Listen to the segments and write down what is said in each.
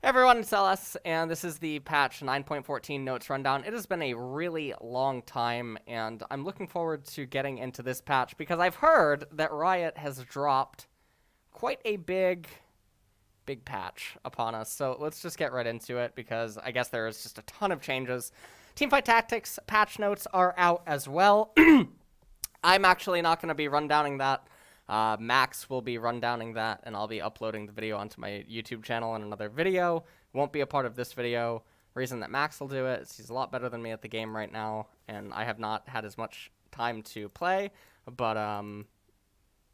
Everyone, it's Sylas, and this is the patch 9.14 notes rundown. It has been a really long time, and I'm looking forward to getting into this patch because I've heard that Riot has dropped quite a big patch upon us. So let's just get right into it because I guess there is just a ton of changes. Teamfight Tactics patch notes are out as well. I'm actually not going to be rundowning that. Max will be rundowning that, and I'll be uploading the video onto my YouTube channel in another video. Won't be a part of this video. Reason that Max will do it is he's a lot better than me at the game right now, and I have not had as much time to play, but,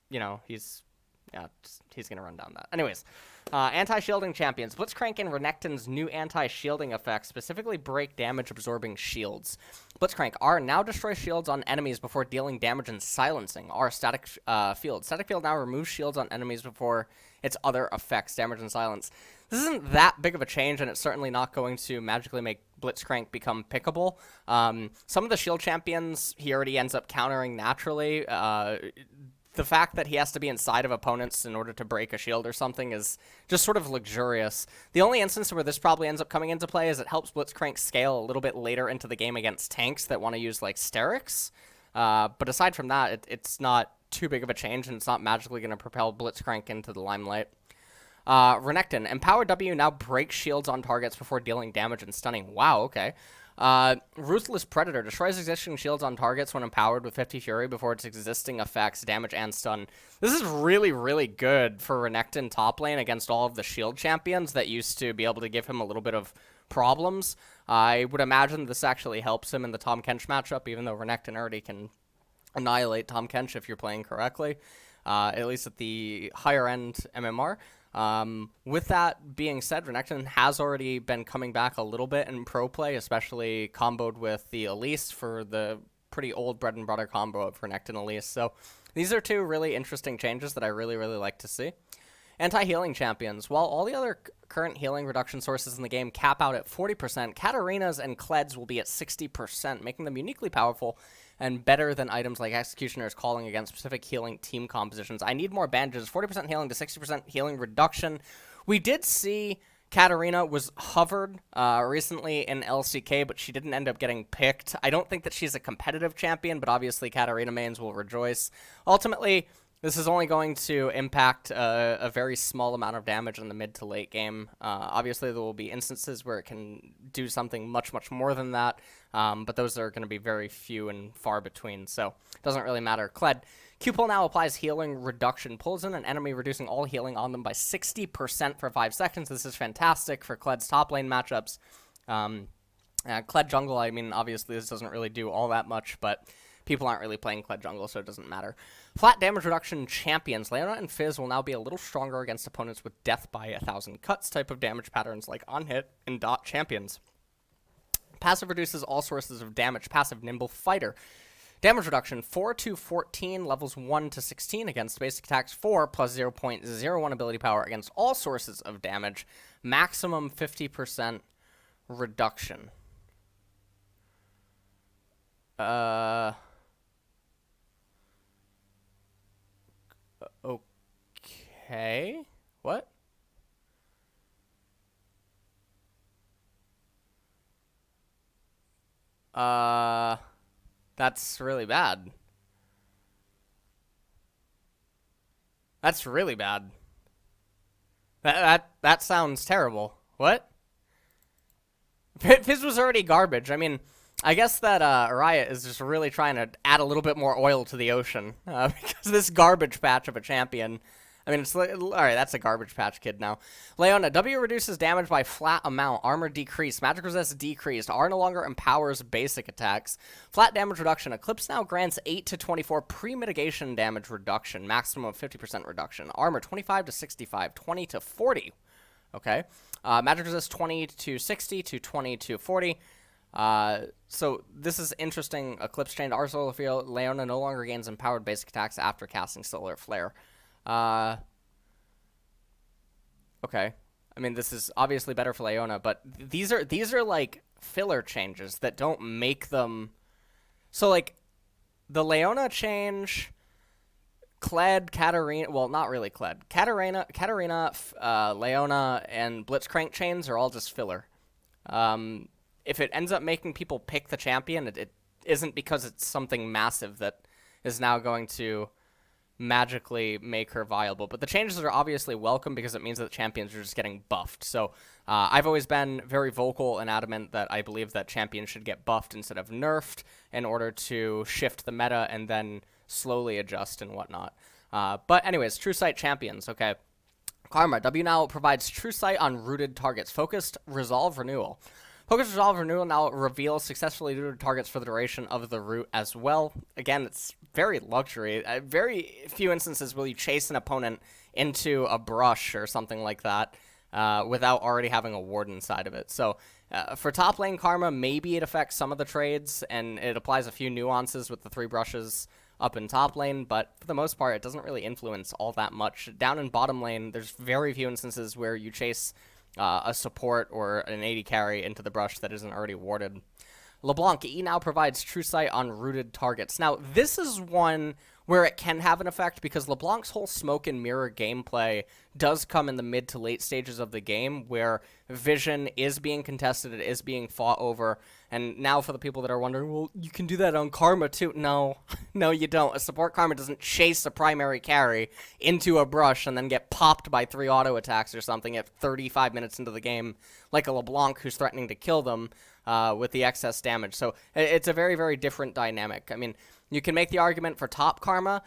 you know, he's going to run down that. Anyways, anti-shielding champions. Blitzcrank and Renekton's new anti-shielding effects specifically break damage-absorbing shields. Blitzcrank R now destroys shields on enemies before dealing damage and silencing. R static field. Static field now removes shields on enemies before its other effects, damage and silence. This isn't that big of a change, and it's certainly not going to magically make Blitzcrank become pickable. Some of the shield champions he already ends up countering naturally. The fact that he has to be inside of opponents in order to break a shield or something is just sort of luxurious. The only instance where this probably ends up coming into play is it helps Blitzcrank scale a little bit later into the game against tanks that want to use, like, Sterix. But aside from that, it's not too big of a change, and it's not magically going to propel Blitzcrank into the limelight. Renekton. Empowered W now breaks shields on targets before dealing damage and stunning. Wow, okay. Ruthless Predator destroys existing shields on targets when empowered with 50 Fury before its existing effects, damage and stun. This is really, really good for Renekton top lane against all of the shield champions that used to be able to give him a little bit of problems. I would imagine this actually helps him in the Tahm Kench matchup, even though Renekton already can annihilate Tahm Kench if you're playing correctly, at least at the higher end MMR. With that being said, Renekton has already been coming back a little bit in pro play, especially comboed with the Elise for the pretty old bread and butter combo of Renekton Elise. So these are two really interesting changes that I really, really like to see. Anti-healing champions. While all the other current healing reduction sources in the game cap out at 40%, Katarinas and Kleds will be at 60%, making them uniquely powerful and better than items like Executioner's Calling against specific healing team compositions. I need more bandages. 40% healing to 60% healing reduction. We did see Katarina was hovered recently in LCK, but she didn't end up getting picked. I don't think that she's a competitive champion, but obviously Katarina mains will rejoice. Ultimately, this is only going to impact a very small amount of damage in the mid to late game. Obviously, there will be instances where it can do something much, much more than that, but those are going to be very few and far between, so it doesn't really matter. Kled. Q-pull now applies healing reduction. Pulls in an enemy, reducing all healing on them by 60% for 5 seconds. This is fantastic for Kled's top lane matchups. Kled jungle, I mean, obviously this doesn't really do all that much, but people aren't really playing Kled jungle, so it doesn't matter. Flat damage reduction champions. Leona and Fizz will now be a little stronger against opponents with death by 1,000 cuts type of damage patterns like on hit and dot champions. Passive reduces all sources of damage. Passive nimble fighter. Damage reduction 4 to 14, levels 1 to 16 against basic attacks 4 plus 0.01 ability power against all sources of damage. Maximum 50% reduction. Okay. What? That's really bad. That's really bad. That sounds terrible. What? Fizz was already garbage. I mean, I guess that Riot is just really trying to add a little bit more oil to the ocean because this garbage patch of a champion. I mean, it's all right. That's a garbage patch kid now. Leona. W reduces damage by flat amount. Armor decreased. Magic resist decreased. R no longer empowers basic attacks. Flat damage reduction. Eclipse now grants 8 to 24 pre-mitigation damage reduction. Maximum of 50% reduction. Armor 25 to 65. 20 to 40. Okay. Magic resist 20 to 60 to 20 to 40. So this is interesting. Eclipse chained R solar field. Leona no longer gains empowered basic attacks after casting solar flare. Okay. I mean, this is obviously better for Leona, but these are like filler changes that don't make them. So like the Leona change Kled, Katarina, well, not really Kled. Katarina, Leona, and Blitzcrank chains are all just filler. If it ends up making people pick the champion, it isn't because it's something massive that is now going to magically make her viable. But the changes are obviously welcome because it means that champions are just getting buffed. So I've always been very vocal and adamant that I believe that champions should get buffed instead of nerfed in order to shift the meta and then slowly adjust and whatnot. But anyways, True Sight champions, okay. Karma, W now provides True Sight on rooted targets. Focused Resolve Renewal. Focused Resolve Renewal now reveals successfully rooted targets for the duration of the root as well. Again, it's very luxury. Very few instances will you chase an opponent into a brush or something like that without already having a ward inside of it. So for top lane Karma, maybe it affects some of the trades, and it applies a few nuances with the 3 brushes up in top lane, but for the most part, it doesn't really influence all that much. Down in bottom lane, there's very few instances where you chase a support or an AD carry into the brush that isn't already warded. LeBlanc, E now provides True Sight on rooted targets. Now, this is one where it can have an effect because LeBlanc's whole smoke and mirror gameplay does come in the mid to late stages of the game where vision is being contested, it is being fought over, and now for the people that are wondering, well, you can do that on Karma too. No, no you don't. A support Karma doesn't chase a primary carry into a brush and then get popped by 3 auto attacks or something at 35 minutes into the game like a LeBlanc who's threatening to kill them with the excess damage. So it's a very, very different dynamic. I mean, you can make the argument for top Karma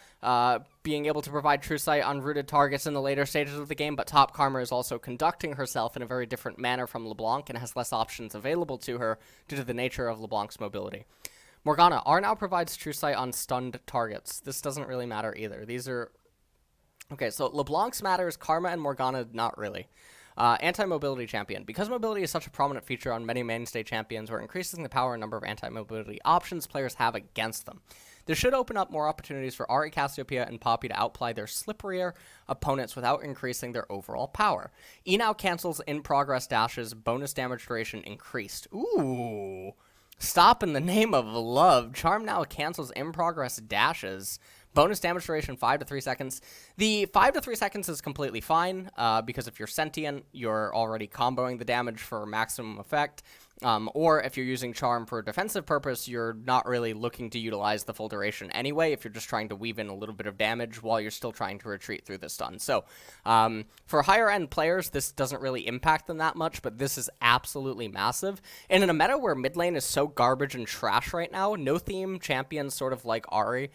being able to provide True Sight on rooted targets in the later stages of the game, but top Karma is also conducting herself in a very different manner from LeBlanc and has less options available to her due to the nature of LeBlanc's mobility. Morgana, R now provides True Sight on stunned targets. This doesn't really matter either. These are... Okay, so LeBlanc's matters, Karma and Morgana not really. Anti-mobility champion. Because mobility is such a prominent feature on many mainstay champions, we're increasing the power and number of anti-mobility options players have against them. This should open up more opportunities for Ahri, Cassiopeia, and Poppy to outplay their slipperier opponents without increasing their overall power. E now cancels in-progress dashes, bonus damage duration increased. Ooh. Stop in the name of love. Charm now cancels in-progress dashes. Bonus damage duration 5 to 3 seconds. The 5 to 3 seconds is completely fine because if you're sentient, you're already comboing the damage for maximum effect. Or if you're using Charm for a defensive purpose, you're not really looking to utilize the full duration anyway if you're just trying to weave in a little bit of damage while you're still trying to retreat through the stun. So for higher end players, this doesn't really impact them that much, but this is absolutely massive. And in a meta where mid lane is so garbage and trash right now, no theme champions sort of like Ahri,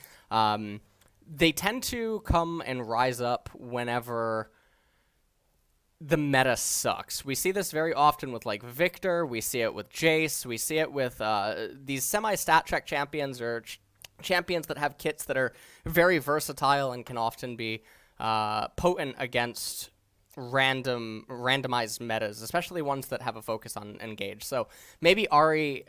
they tend to come and rise up whenever the meta sucks. We see this very often with, like, Victor. We see it with Jayce. We see it with these semi-stat check champions or champions that have kits that are very versatile and can often be potent against randomized metas, especially ones that have a focus on engage. So maybe Ahri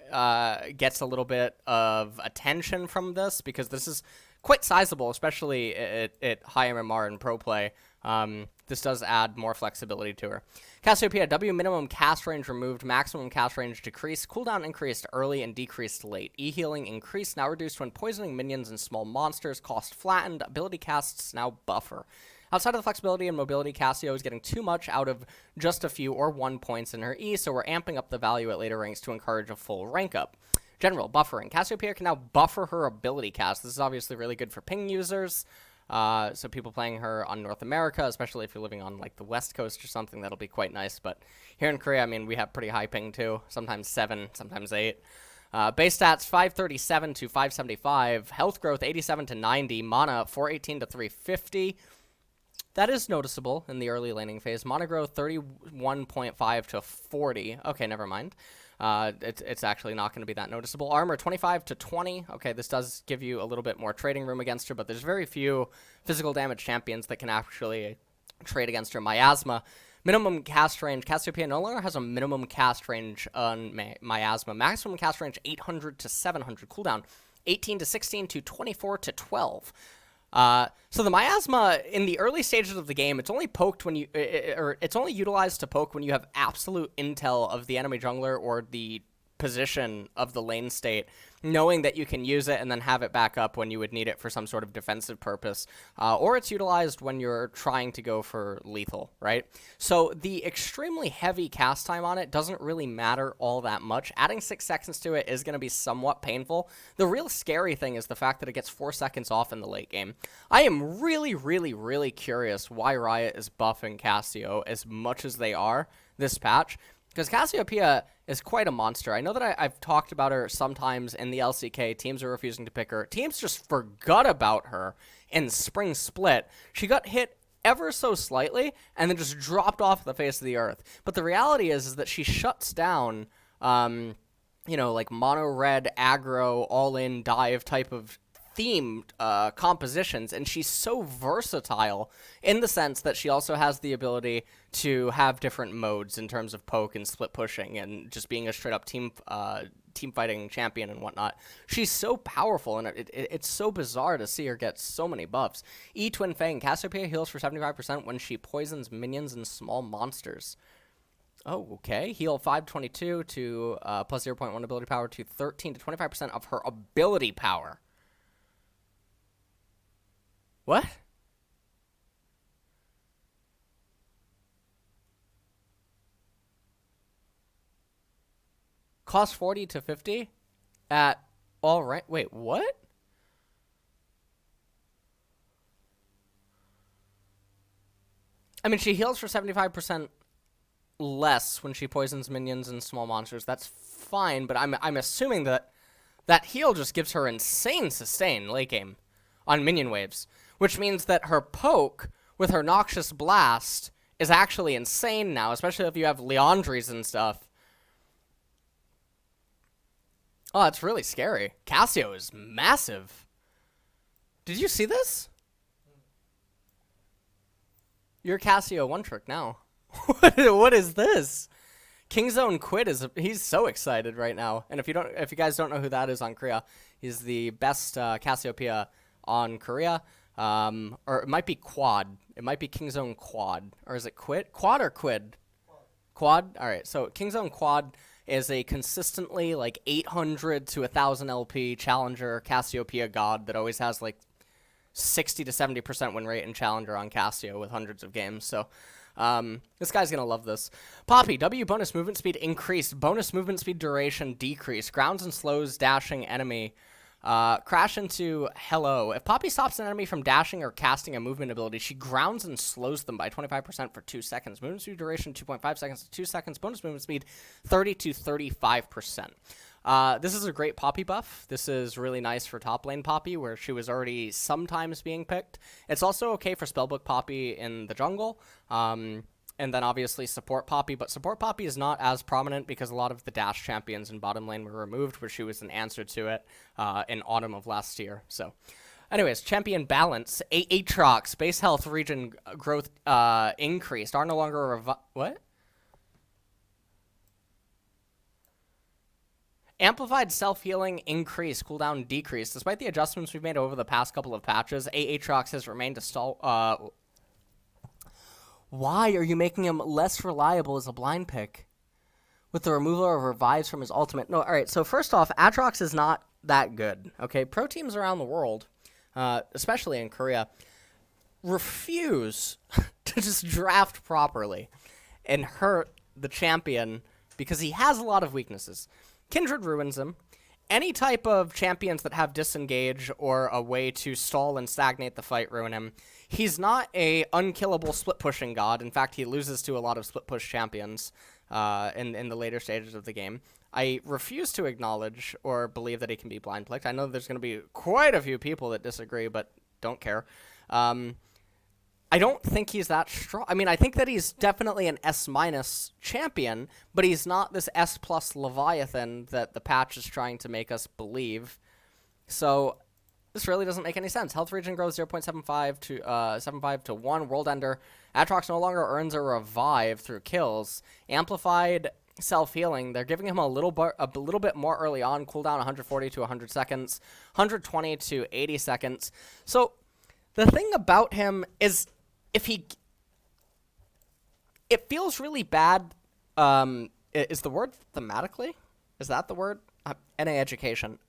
gets a little bit of attention from this because this is quite sizable, especially at high MMR and pro play. This does add more flexibility to her. Cassiopeia, W minimum cast range removed, maximum cast range decreased, cooldown increased early and decreased late. E-healing increased, now reduced when poisoning minions and small monsters, cost flattened, ability casts now buffer. Outside of the flexibility and mobility, Cassio is getting too much out of just a few or 1 points in her E, so we're amping up the value at later ranks to encourage a full rank up. General, buffering. Cassiopeia can now buffer her ability cast. This is obviously really good for ping users. So people playing her on North America, especially if you're living on like the West Coast or something, that'll be quite nice. But here in Korea, I mean, we have pretty high ping too. Sometimes 7, sometimes 8. Base stats 537 to 575. Health growth 87 to 90. Mana 418 to 350. That is noticeable in the early laning phase. Mana growth 31.5 to 40. Okay, never mind. It's actually not going to be that noticeable. Armor 25 to 20. Okay, this does give you a little bit more trading room against her, but there's very few physical damage champions that can actually trade against her. Miasma, minimum cast range. Cassiopeia no longer has a minimum cast range on Miasma. Maximum cast range 800 to 700. Cooldown 18 to 16 to 24 to 12. So the miasma in the early stages of the game, it's only poked when you, or it's only utilized to poke when you have absolute intel of the enemy jungler or the position of the lane state, knowing that you can use it and then have it back up when you would need it for some sort of defensive purpose, or it's utilized when you're trying to go for lethal, right? So the extremely heavy cast time on it doesn't really matter all that much. Adding 6 seconds to it is going to be somewhat painful. The real scary thing is the fact that it gets 4 seconds off in the late game. I am really, really, really curious why Riot is buffing Cassio as much as they are this patch, because Cassiopeia is quite a monster. I know that I've talked about her sometimes in the LCK. Teams are refusing to pick her. Teams just forgot about her in Spring Split. She got hit ever so slightly and then just dropped off the face of the earth. But the reality is that she shuts down, you know, like mono red, aggro, all-in dive type of themed compositions, and she's so versatile in the sense that she also has the ability to have different modes in terms of poke and split pushing and just being a straight up team fighting champion and whatnot. She's so powerful, and it's so bizarre to see her get so many buffs. Twin Fang, Cassiopeia heals for 75% when she poisons minions and small monsters. Oh, okay. Heal 522 to plus 0.1 ability power to 13 to 25% of her ability power. What? Cost 40 to 50 at all right. Wait, what? I mean, she heals for 75% less when she poisons minions and small monsters. That's fine, but I'm assuming that that heal just gives her insane sustain late game on minion waves, which means that her poke with her Noxious Blast is actually insane now, especially if you have Leandries and stuff. Oh, that's really scary. Cassio is massive. Did you see this? You're Cassio one trick now. What is this? Kingzone Quid he's so excited right now. And if you guys don't know who that is on Korea, he's the best Cassiopeia on Korea. Or it might be Quad. It might be Kingzone Quad. Or is it Quid? Quad or Quid? Quad? Alright, so Kingzone Quad is a consistently like 800 to 1000 LP challenger Cassiopeia god that always has like 60 to 70% win rate in challenger on Cassio with hundreds of games. So this guy's gonna love this. Poppy, W bonus movement speed increased, bonus movement speed duration decreased, grounds and slows dashing enemy. Crash into hello. If Poppy stops an enemy from dashing or casting a movement ability, she grounds and slows them by 25% for 2 seconds. Movement speed duration 2.5 seconds to 2 seconds. Bonus movement speed 30 to 35%. This is a great Poppy buff. This is really nice for top lane Poppy, where she was already sometimes being picked. It's also okay for Spellbook Poppy in the jungle. And then obviously support Poppy, but support Poppy is not as prominent because a lot of the dash champions in bottom lane were removed, where she was an answer to it in autumn of last year. So anyways, champion balance, AYAYAtrox, base health region growth increased, are no longer what? Amplified self-healing increase, cooldown decrease. Despite the adjustments we've made over the past couple of patches, AYAYAtrox has remained a stall. Why are you making him less reliable as a blind pick? With the removal of revives from his ultimate. No, alright, so first off, Aatrox is not that good. Okay, pro teams around the world, especially in Korea, refuse to just draft properly and hurt the champion because he has a lot of weaknesses. Kindred ruins him. Any type of champions that have disengage or a way to stall and stagnate the fight ruin him. He's not a unkillable split pushing god. In fact, he loses to a lot of split push champions in the later stages of the game. I refuse to acknowledge or believe that he can be blind picked. I know there's going to be quite a few people that disagree, but don't care. I don't think he's that strong. I mean, I think that he's definitely an S- champion, but he's not this S+ Leviathan that the patch is trying to make us believe. So this really doesn't make any sense. Health region grows 0.75 to 75 to 1. World Ender. Aatrox no longer earns a revive through kills. Amplified self-healing. They're giving him a little bit more early on. Cooldown 140 to 100 seconds. 120 to 80 seconds. So the thing about him is it feels really bad. Is the word thematically? Is that the word? NA education.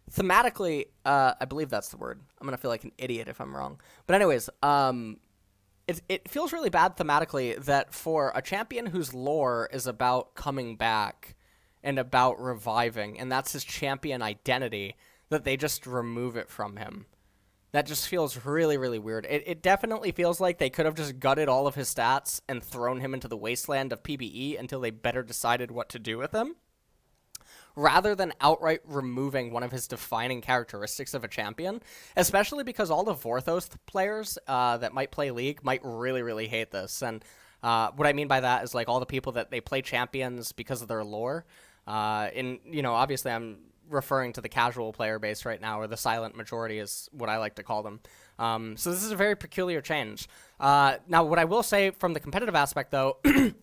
Thematically, I believe that's the word. I'm gonna feel like an idiot if I'm wrong. But anyways, it feels really bad thematically that for a champion whose lore is about coming back and about reviving, and that's his champion identity, that they just remove it from him. That just feels really, really weird. It definitely feels like they could have just gutted all of his stats and thrown him into the wasteland of PvE until they better decided what to do with him, rather than outright removing one of his defining characteristics of a champion, especially because all the Vorthos players that might play League might really, really hate this. And what I mean by that is, like, all the people that they play champions because of their lore. Obviously I'm referring to the casual player base right now, or the silent majority is what I like to call them. So this is a very peculiar change. Now, what I will say from the competitive aspect, though,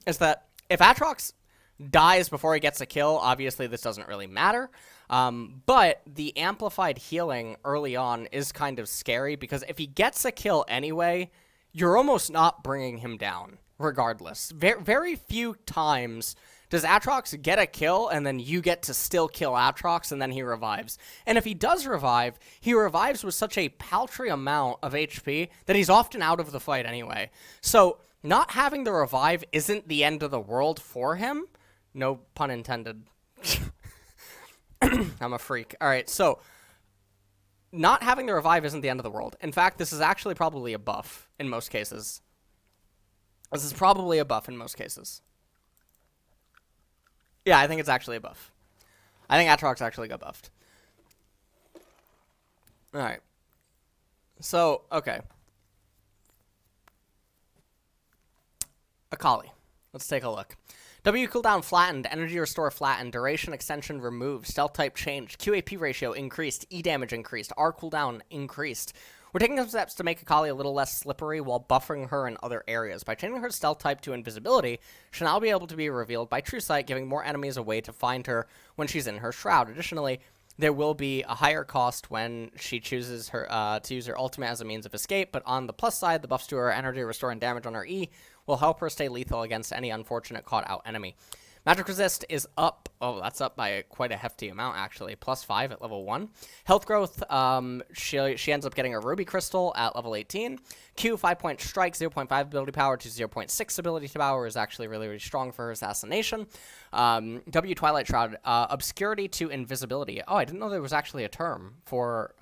is that if Aatrox dies before he gets a kill, obviously this doesn't really matter. But the amplified healing early on is kind of scary, because if he gets a kill anyway, you're almost not bringing him down, regardless. Very few times does Aatrox get a kill and then you get to still kill Aatrox and then he revives. And if he does revive, he revives with such a paltry amount of HP that he's often out of the fight anyway. So not having the revive isn't the end of the world for him. No pun intended. I'm a freak. All right, so not having the revive isn't the end of the world. In fact, this is actually probably a buff in most cases. This is probably a buff in most cases. Yeah, I think it's actually a buff. I think Aatrox actually got buffed. All right. So, okay. Akali. Let's take a look. W cooldown flattened, energy restore flattened, duration extension removed, stealth type changed, QAP ratio increased, E damage increased, R cooldown increased. We're taking some steps to make Akali a little less slippery while buffering her in other areas. By changing her stealth type to invisibility, she'll now be able to be revealed by True Sight, giving more enemies a way to find her when she's in her shroud. Additionally, there will be a higher cost when she chooses her to use her ultimate as a means of escape, but on the plus side, the buffs to her energy, restore, and damage on her E will help her stay lethal against any unfortunate caught-out enemy. Magic Resist is up. Oh, that's up by quite a hefty amount, actually. +5 at level 1. Health Growth, she ends up getting a Ruby Crystal at level 18. Q, 5-point Strike, 0.5 ability power to 0.6 ability power is actually really, really strong for her Assassination. W, Twilight Shroud, Obscurity to Invisibility. Oh, I didn't know there was actually a term for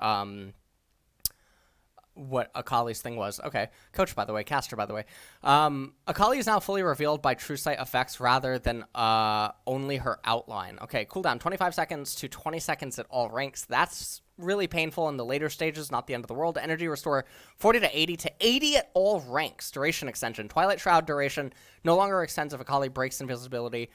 what Akali's thing was. Okay. Coach, by the way. Caster, by the way. Akali is now fully revealed by True Sight effects rather than only her outline. Okay, cooldown 25 seconds to 20 seconds at all ranks. That's really painful in the later stages, not the end of the world. Energy restore 40 to 80 to 80 at all ranks. Duration extension. Twilight Shroud duration no longer extends if Akali breaks invisibility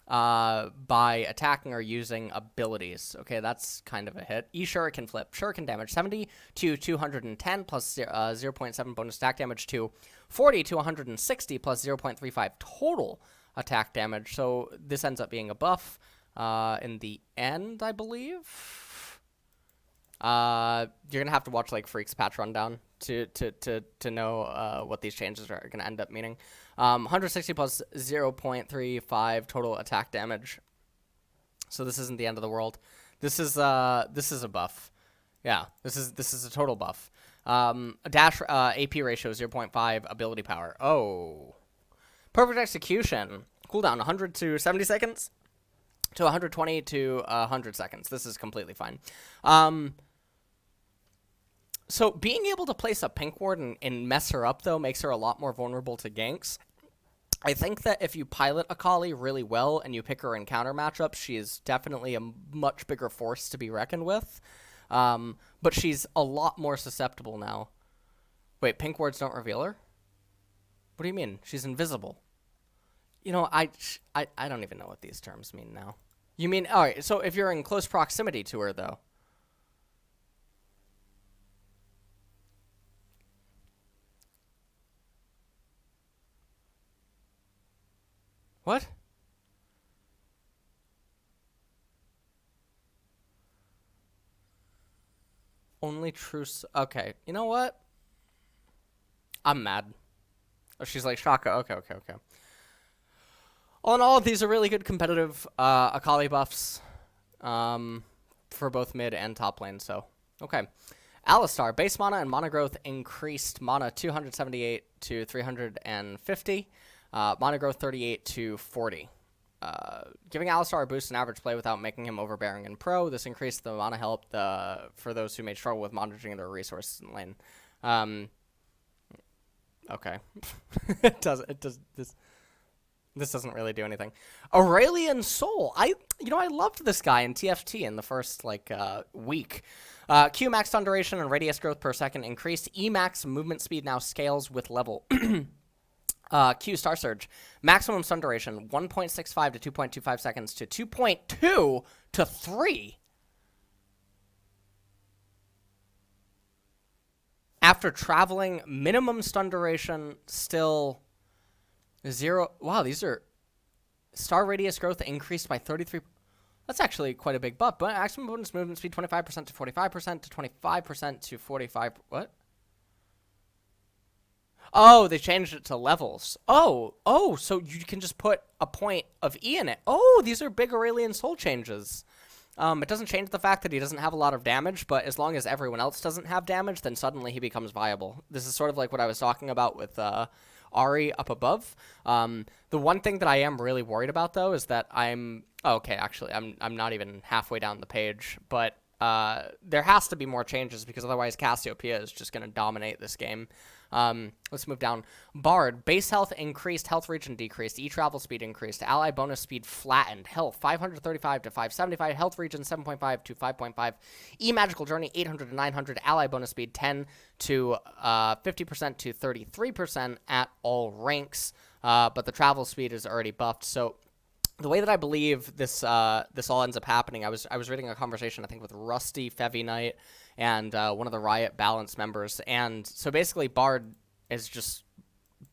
by attacking or using abilities. Okay, that's kind of a hit. E-Shuriken Flip. Shuriken damage 70 to 210 plus 0.7 bonus attack damage to 40 to 160 plus 0.35 total attack damage. So this ends up being a buff in the end, I believe. You're going to have to watch like Freak's patch rundown to know what these changes are going to end up meaning. 160 plus 0.35 total attack damage. So this isn't the end of the world. This is a buff. Yeah, this is a total buff. Dash AP ratio 0.5 ability power. Oh, perfect execution. Cooldown 100 to 70 seconds to 120 to 100 seconds. This is completely fine. So being able to place a pink ward and mess her up, though, makes her a lot more vulnerable to ganks. I think that if you pilot Akali really well and you pick her in counter matchups, she is definitely a much bigger force to be reckoned with. But she's a lot more susceptible now. Wait, pink wards don't reveal her? What do you mean? She's invisible. You know, I don't even know what these terms mean now. You mean, all right, so if you're in close proximity to her, though. What? Only true... Okay, you know what? I'm mad. Oh, she's like, Shaka. Okay. All in all, these are really good competitive Akali buffs for both mid and top lane. So, okay. Alistar, base mana and mana growth increased mana 278 to 350, mana growth 38 to 40. Giving Alistar a boost in average play without making him overbearing in pro. This increased the mana help for those who may struggle with monitoring their resources in lane. Okay. This doesn't really do anything. Aurelion Sol. I loved this guy in TFT in the first week. Q max stun duration and radius growth per second increased. E max movement speed now scales with level. Q star surge. Maximum stun duration 1.65 to 2.25 seconds to 2.2 to 3. After traveling, minimum stun duration still 0. Wow, these are star radius growth increased by 33. That's actually quite a big buff. But maximum bonus movement speed 25% to 45% to 25% to 45. What? Oh, they changed it to levels. Oh, so you can just put a point of E in it. Oh, these are big Aurelion Sol changes. It doesn't change the fact that he doesn't have a lot of damage, but as long as everyone else doesn't have damage, then suddenly he becomes viable. This is sort of like what I was talking about with Ahri up above. The one thing that I am really worried about, though, is that I'm not even halfway down the page, but there has to be more changes because otherwise Cassiopeia is just going to dominate this game. Let's move down. Bard, base health increased, health regen decreased, E-travel speed increased, ally bonus speed flattened, health 535 to 575, health regen 7.5 to 5.5, E-magical journey 800 to 900, ally bonus speed 10 to 50% to 33% at all ranks, but the travel speed is already buffed, so the way that I believe this all ends up happening, I was reading a conversation, I think, with Rusty, Fevy Knight, and one of the Riot Balance members, and so basically Bard is just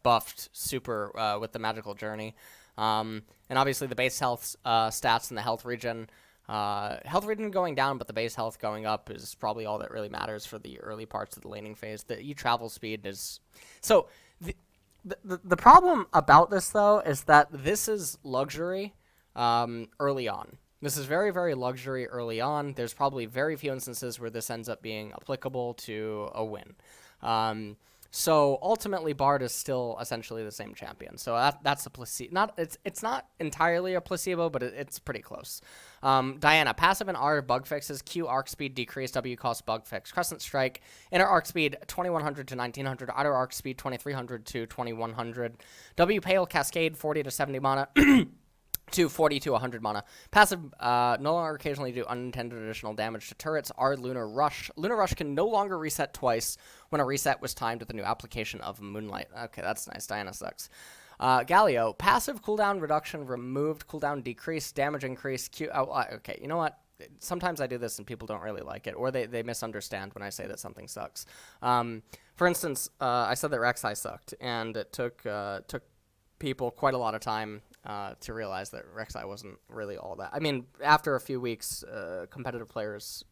buffed super with the magical journey, and obviously the base health stats and the health regen going down, but the base health going up is probably all that really matters for the early parts of the laning phase. The E-travel speed is so. The problem about this, though, is that this is luxury early on. This is very, very luxury early on. There's probably very few instances where this ends up being applicable to a win. So ultimately, Bard is still essentially the same champion. So that's a placebo. It's not entirely a placebo, but it's pretty close. Diana, passive and R bug fixes. Q arc speed decrease. W cost bug fix. Crescent strike. Inner arc speed 2100 to 1900. Outer arc speed 2300 to 2100. W pale cascade 40 to 70 mana. To 40 to 100 mana. Passive no longer occasionally do unintended additional damage to turrets. R Lunar Rush. Lunar Rush can no longer reset twice when a reset was timed with the new application of Moonlight. Okay, that's nice. Diana sucks. Galio. Passive cooldown reduction removed. Cooldown decrease. Damage increase. Okay, you know what? Sometimes I do this and people don't really like it, or they misunderstand when I say that something sucks. For instance, I said that Rek'Sai sucked, and it took people quite a lot of time to realize that Rek'Sai wasn't really all that. I mean, after a few weeks, competitive players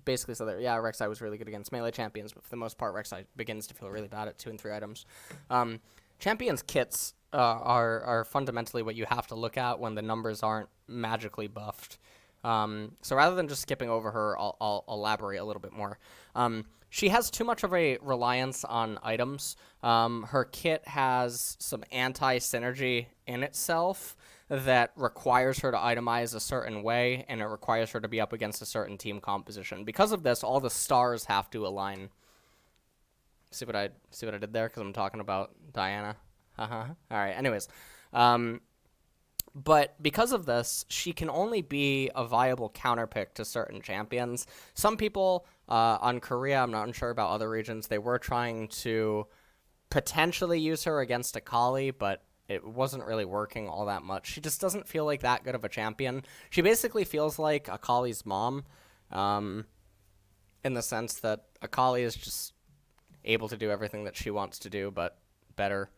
basically said that, yeah, Rek'Sai was really good against melee champions, but for the most part, Rek'Sai begins to feel really bad at 2 and 3 items. Champions kits are fundamentally what you have to look at when the numbers aren't magically buffed. So rather than just skipping over her, I'll elaborate a little bit more. She has too much of a reliance on items. Her kit has some anti-synergy in itself that requires her to itemize a certain way, and it requires her to be up against a certain team composition. Because of this, all the stars have to align. See what I did there? Because I'm talking about Diana. All right. Anyways, but because of this, she can only be a viable counterpick to certain champions. Some people on Korea, I'm not sure about other regions, they were trying to potentially use her against Akali, but it wasn't really working all that much. She just doesn't feel like that good of a champion. She basically feels like Akali's mom, in the sense that Akali is just able to do everything that she wants to do, but better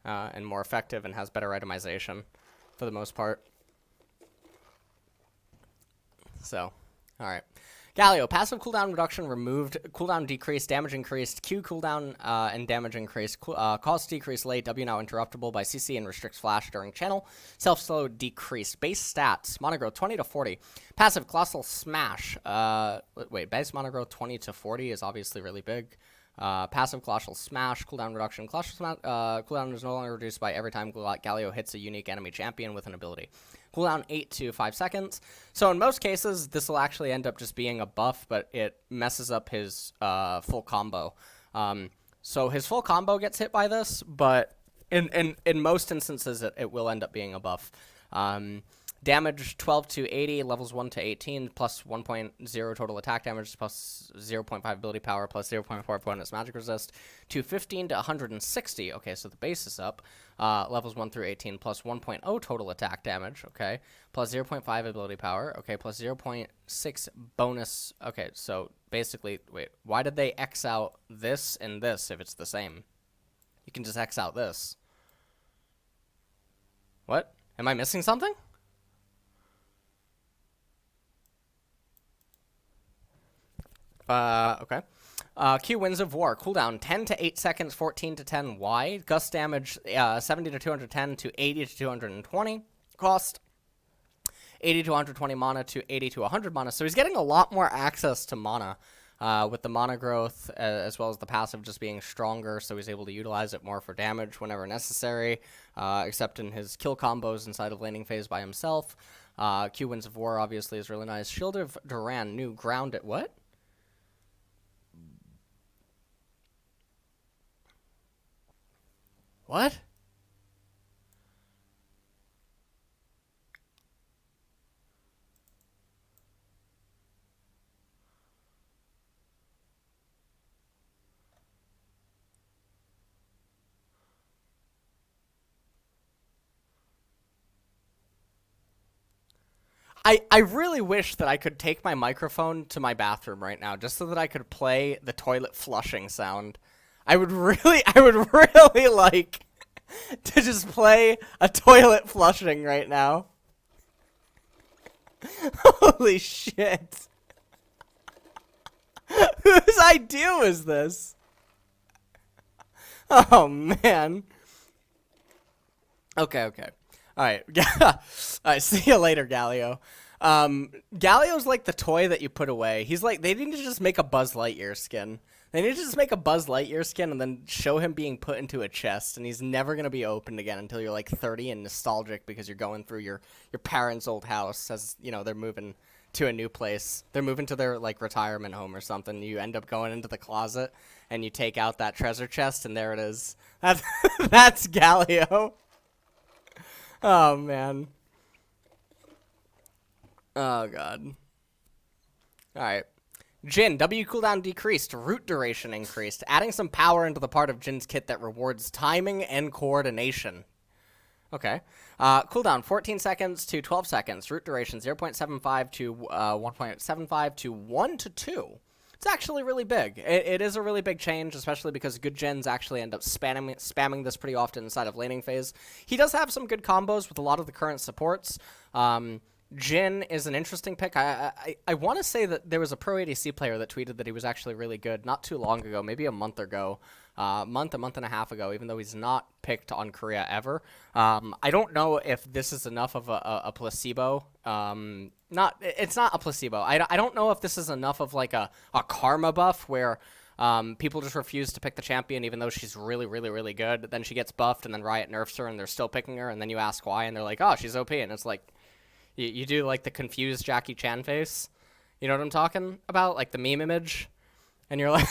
and more effective, and has better itemization for the most part. So, all right. Galio, passive cooldown reduction removed, cooldown decreased, damage increased, Q cooldown and damage increased, cost decreased late, W now interruptible by CC and restricts flash during channel, self-slow decreased, base stats, mana growth 20 to 40, passive colossal smash, wait, base mana growth 20 to 40 is obviously really big. Passive Colossal Smash, cooldown reduction. Cooldown is no longer reduced by every time Galio hits a unique enemy champion with an ability. Cooldown 8 to 5 seconds. So in most cases, this will actually end up just being a buff, but it messes up his full combo. So his full combo gets hit by this, but in most instances, it will end up being a buff. Damage 12 to 80, levels 1 to 18, plus 1.0 total attack damage, plus 0.5 ability power, plus 0.4 bonus magic resist, to 15 to 160. Okay, so the base is up. Levels 1 through 18, plus 1.0 total attack damage, okay, plus 0.5 ability power, okay, plus 0.6 bonus. Okay, so basically, wait, why did they X out this and this if it's the same? You can just X out this. What? Am I missing something? Okay. Q Winds of War. Cooldown 10 to 8 seconds, 14 to 10. Why? Gust damage 70 to 210 to 80 to 220. Cost 80 to 120 mana to 80 to 100 mana. So he's getting a lot more access to mana with the mana growth as well as the passive just being stronger. So he's able to utilize it more for damage whenever necessary, except in his kill combos inside of laning phase by himself. Q Winds of War obviously is really nice. Shield of Duran, new ground at what? What? I really wish that I could take my microphone to my bathroom right now just so that I could play the toilet flushing sound. I would really like to just play a toilet flushing right now. Holy shit. Whose idea was this? Oh, man. Okay. Alright. Alright, see you later, Galio. Galio's like the toy that you put away. He's like, they need to just make a Buzz Lightyear skin. They need to just make a Buzz Lightyear skin and then show him being put into a chest, and he's never going to be opened again until you're like 30 and nostalgic because you're going through your parents' old house as, you know, they're moving to a new place. They're moving to their like retirement home or something. You end up going into the closet and you take out that treasure chest and there it is. That's Galio. Oh, man. Oh, God. Alright. Jhin, W cooldown decreased, root duration increased, adding some power into the part of Jhin's kit that rewards timing and coordination. Okay. Cooldown 14 seconds to 12 seconds, root duration 0.75 to 1.75 to 1 to 2. It's actually really big. It is a really big change, especially because good Jhins actually end up spamming this pretty often inside of laning phase. He does have some good combos with a lot of the current supports. Jhin is an interesting pick. I want to say that there was a Pro ADC player that tweeted that he was actually really good not too long ago, maybe a month ago, a month and a half ago, even though he's not picked on Korea ever. I don't know if this is enough of a placebo. It's not a placebo. I don't know if this is enough of like a karma buff where people just refuse to pick the champion even though she's really, really, really good. Then she gets buffed and then Riot nerfs her and they're still picking her, and then you ask why and they're like, oh, she's OP, and it's like, you do like the confused Jackie Chan face. You know what I'm talking about? Like the meme image. And you're like,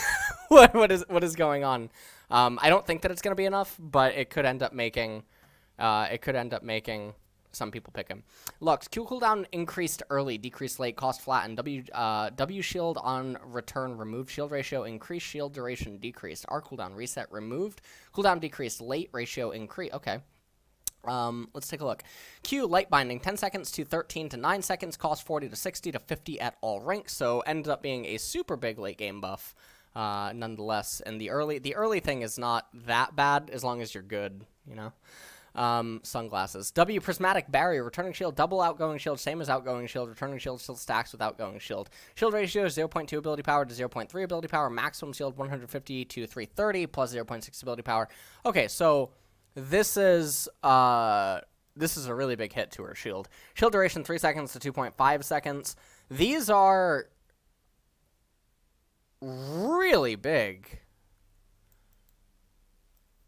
what is going on? I don't think that it's going to be enough, but it could end up making some people pick him. Lux, Q cooldown increased early, decreased late, cost flattened. W shield on return removed, shield ratio increased, shield duration decreased. R cooldown reset removed, cooldown decreased, late ratio increased. Okay. Let's take a look. Q, light binding, 10 seconds to 13 to 9 seconds, cost 40 to 60 to 50 at all ranks, so ended up being a super big late game buff, nonetheless. And the early thing is not that bad as long as you're good, you know? Sunglasses. W, Prismatic Barrier. Returning shield, double outgoing shield, same as outgoing shield. Returning shield still stacks with outgoing shield. Shield ratio is 0.2 ability power to 0.3 ability power. Maximum shield 150 to 330 plus 0.6 ability power. Okay, so this is a really big hit to her shield. Shield duration 3 seconds to 2.5 seconds. These are really big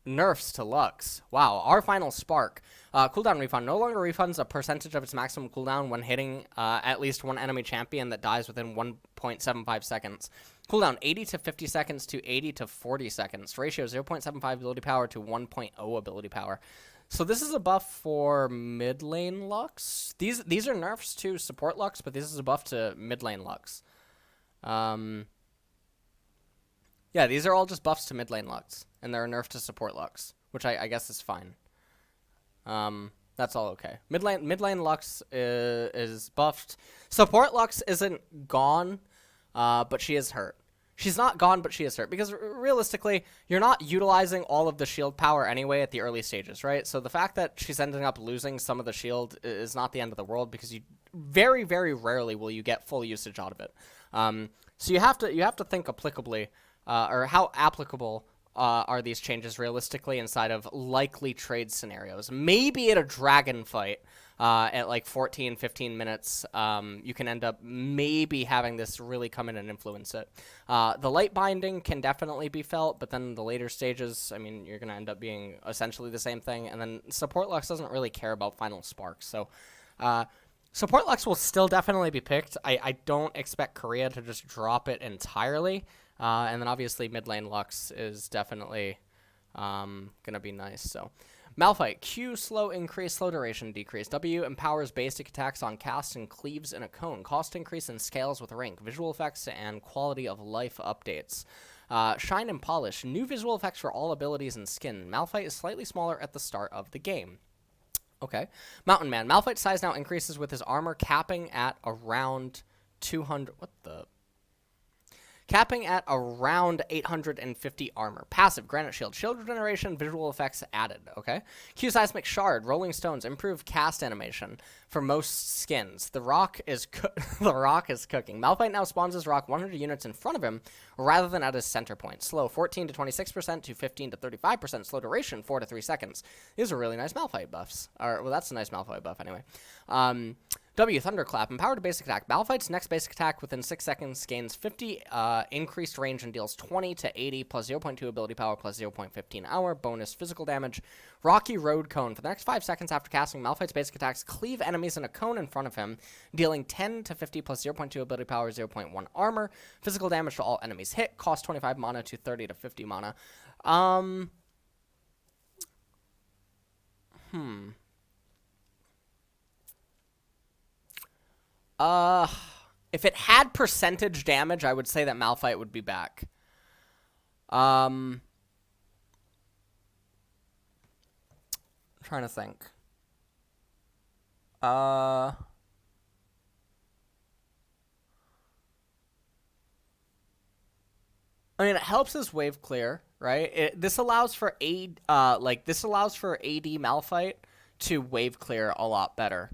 nerfs to Lux. Wow, our final spark. Cooldown refund no longer refunds a percentage of its maximum cooldown when hitting at least one enemy champion that dies within 1.75 seconds. Cooldown 80 to 50 seconds to 80 to 40 seconds. Ratio 0.75 ability power to 1.0 ability power. So this is a buff for mid lane Lux. These are nerfs to support Lux, but this is a buff to mid lane Lux. Yeah, these are all just buffs to mid lane Lux, and they're a nerf to support Lux, which I guess is fine. That's all okay. Mid lane Lux is buffed. Support Lux isn't gone, but she is hurt. She's not gone, but she is hurt, because realistically, you're not utilizing all of the shield power anyway at the early stages, right? So the fact that she's ending up losing some of the shield is not the end of the world, because you very, very rarely will you get full usage out of it. So you have to think applicably, or how applicable are these changes realistically inside of likely trade scenarios. Maybe at a dragon fight at like 14, 15 minutes, you can end up maybe having this really come in and influence it. The light binding can definitely be felt, but then the later stages, I mean, you're going to end up being essentially the same thing. And then support Lux doesn't really care about final sparks. So support Lux will still definitely be picked. I don't expect Korea to just drop it entirely. And then obviously mid lane Lux is definitely going to be nice. So Malphite, Q, slow increase, slow duration decrease. W, empowers basic attacks on cast and cleaves in a cone. Cost increase and scales with rank. Visual effects and quality of life updates. Shine and polish, new visual effects for all abilities and skin. Malphite is slightly smaller at the start of the game. Okay. Mountain Man, Malphite's size now increases with his armor capping at around 200. What the? Capping at around 850 armor. Passive, Granite Shield. Shield regeneration, visual effects added, okay? Q Seismic Shard, Rolling Stones, improved cast animation for most skins. The Rock is the Rock is cooking. Malphite now spawns his Rock 100 units in front of him rather than at his center point. Slow, 14 to 26% to 15 to 35%. Slow duration, 4 to 3 seconds. These are really nice Malphite buffs. Well, that's a nice Malphite buff anyway. W, Thunderclap, empowered basic attack. Malphite's next basic attack within 6 seconds gains 50 increased range and deals 20 to 80 plus 0.2 ability power plus 0.15 hour bonus physical damage. Rocky Road Cone. For the next 5 seconds after casting, Malphite's basic attacks cleave enemies in a cone in front of him, dealing 10 to 50 plus 0.2 ability power, 0.1 armor. Physical damage to all enemies hit. Cost 25 mana to 30 to 50 mana. If it had percentage damage, I would say that Malphite would be back. I'm trying to think. I mean, it helps us wave clear, right? This allows for AD Malphite to wave clear a lot better.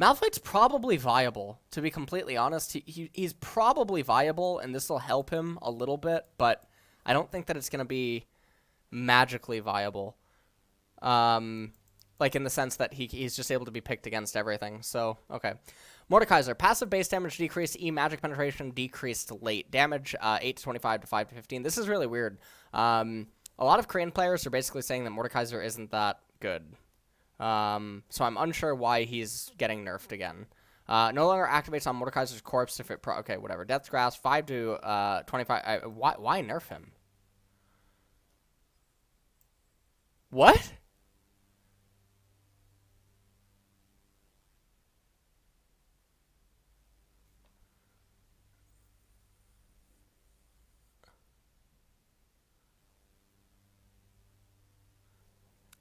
Malphite's probably viable, to be completely honest. He's probably viable, and this will help him a little bit, but I don't think that it's going to be magically viable. Like, in the sense that he's just able to be picked against everything. So, okay. Mordekaiser, passive base damage decreased, E magic penetration decreased late. Damage, 8 to 25 to 5 to 15. This is really weird. A lot of Korean players are basically saying that Mordekaiser isn't that good. So I'm unsure why he's getting nerfed again. No longer activates on Mordekaiser's corpse if it... okay, whatever. Death's Grasp, 5 to 25... why nerf him? What?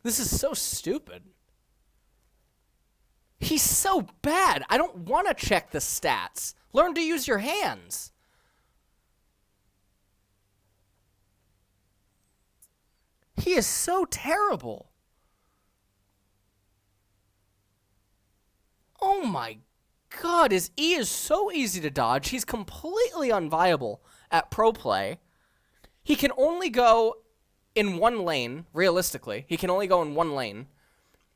This is so stupid. He's so bad. I don't want to check the stats. Learn to use your hands. He is so terrible. Oh my god, his E is so easy to dodge. He's completely unviable at pro play. He can only go in one lane, realistically. He can only go in one lane.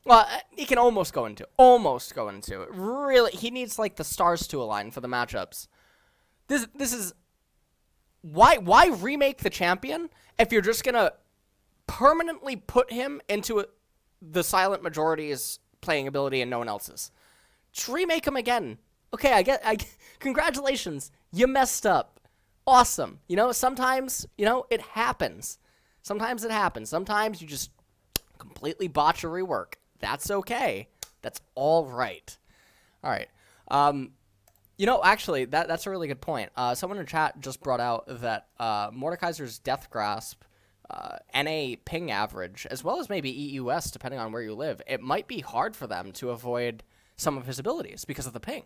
Well, he can almost go into. Really, he needs, like, the stars to align for the matchups. This is... Why remake the champion if you're just gonna permanently put him into the silent majority's playing ability and no one else's? Just remake him again. Okay, congratulations. You messed up. Awesome. You know, sometimes, it happens. Sometimes it happens. Sometimes you just completely botch a rework. That's okay. That's all right. All right. Actually, that's a really good point. Someone in chat just brought out that Mordekaiser's Death Grasp, NA ping average, as well as maybe EUS, depending on where you live, it might be hard for them to avoid some of his abilities because of the ping.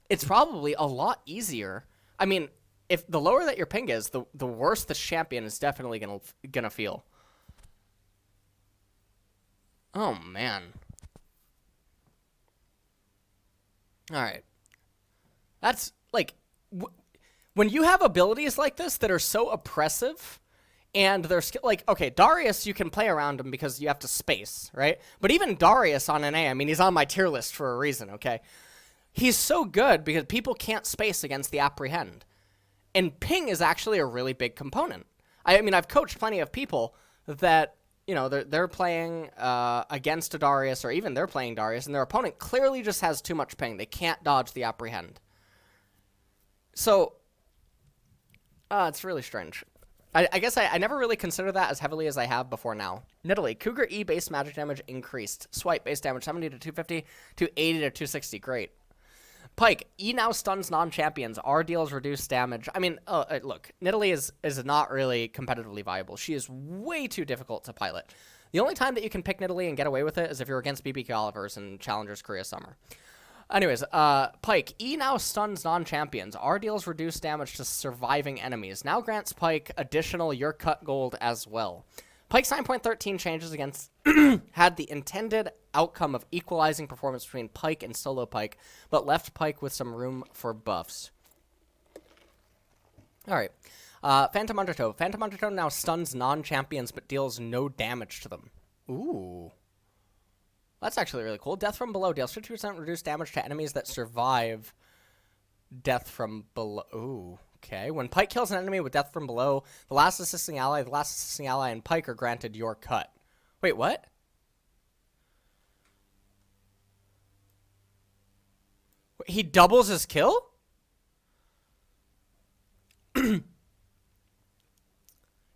It's probably a lot easier. I mean, if the lower that your ping is, the worse the champion is definitely gonna feel. Oh, man. All right. That's, like, when you have abilities like this that are so oppressive, and they're, like, okay, Darius, you can play around him because you have to space, right? But even Darius on NA, I mean, he's on my tier list for a reason, okay? He's so good because people can't space against the apprehend. And ping is actually a really big component. I mean, I've coached plenty of people that... they're playing against a Darius, or even they're playing Darius, and their opponent clearly just has too much ping. They can't dodge the apprehend. So, it's really strange. I guess I never really considered that as heavily as I have before now. Nidalee, Cougar E base magic damage increased. Swipe base damage 70 to 250 to 80 to 260. Great. Pyke, E now stuns non-champions. R deals reduced damage. I mean, look, Nidalee is not really competitively viable. She is way too difficult to pilot. The only time that you can pick Nidalee and get away with it is if you're against BBK Olivers in Challengers Korea Summer. Anyways, Pyke, E now stuns non-champions. R deals reduced damage to surviving enemies. Now grants Pyke additional Your Cut gold as well. Pyke's 9.13 changes against had the intended outcome of equalizing performance between Pyke and solo Pyke, but left Pyke with some room for buffs. All right. Phantom Undertow. Phantom Undertow now stuns non-champions but deals no damage to them. Ooh. That's actually really cool. Death from below deals 50% reduced damage to enemies that survive death from below. Ooh. Okay, when Pyke kills an enemy with death from below, the last assisting ally, and Pyke are granted Your Cut. Wait, what? He doubles his kill? He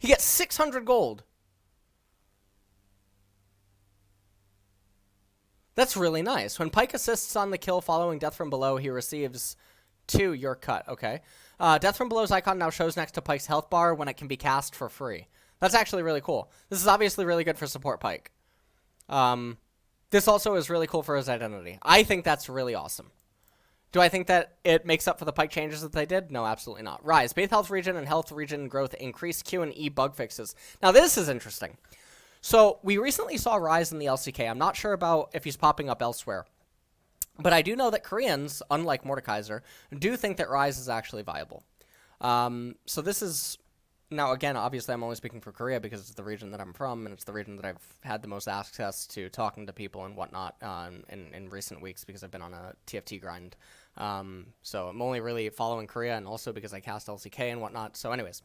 gets 600 gold. That's really nice. When Pyke assists on the kill following death from below, he receives 2 Your Cut. Okay. Death from Below's icon now shows next to Pyke's health bar when it can be cast for free. That's actually really cool. This is obviously really good for support Pyke. This also is really cool for his identity. I think that's really awesome. Do I think that it makes up for the Pyke changes that they did? No, absolutely not. Ryze, base health regen and health regen growth increase Q and E bug fixes. Now this is interesting. So we recently saw Ryze in the LCK. I'm not sure about if he's popping up elsewhere. But I do know that Koreans, unlike Mordekaiser, do think that Ryze is actually viable. So this is... Now, again, obviously I'm only speaking for Korea because it's the region that I'm from, and it's the region that I've had the most access to talking to people and whatnot in recent weeks because I've been on a TFT grind. So I'm only really following Korea, and also because I cast LCK and whatnot. So anyways,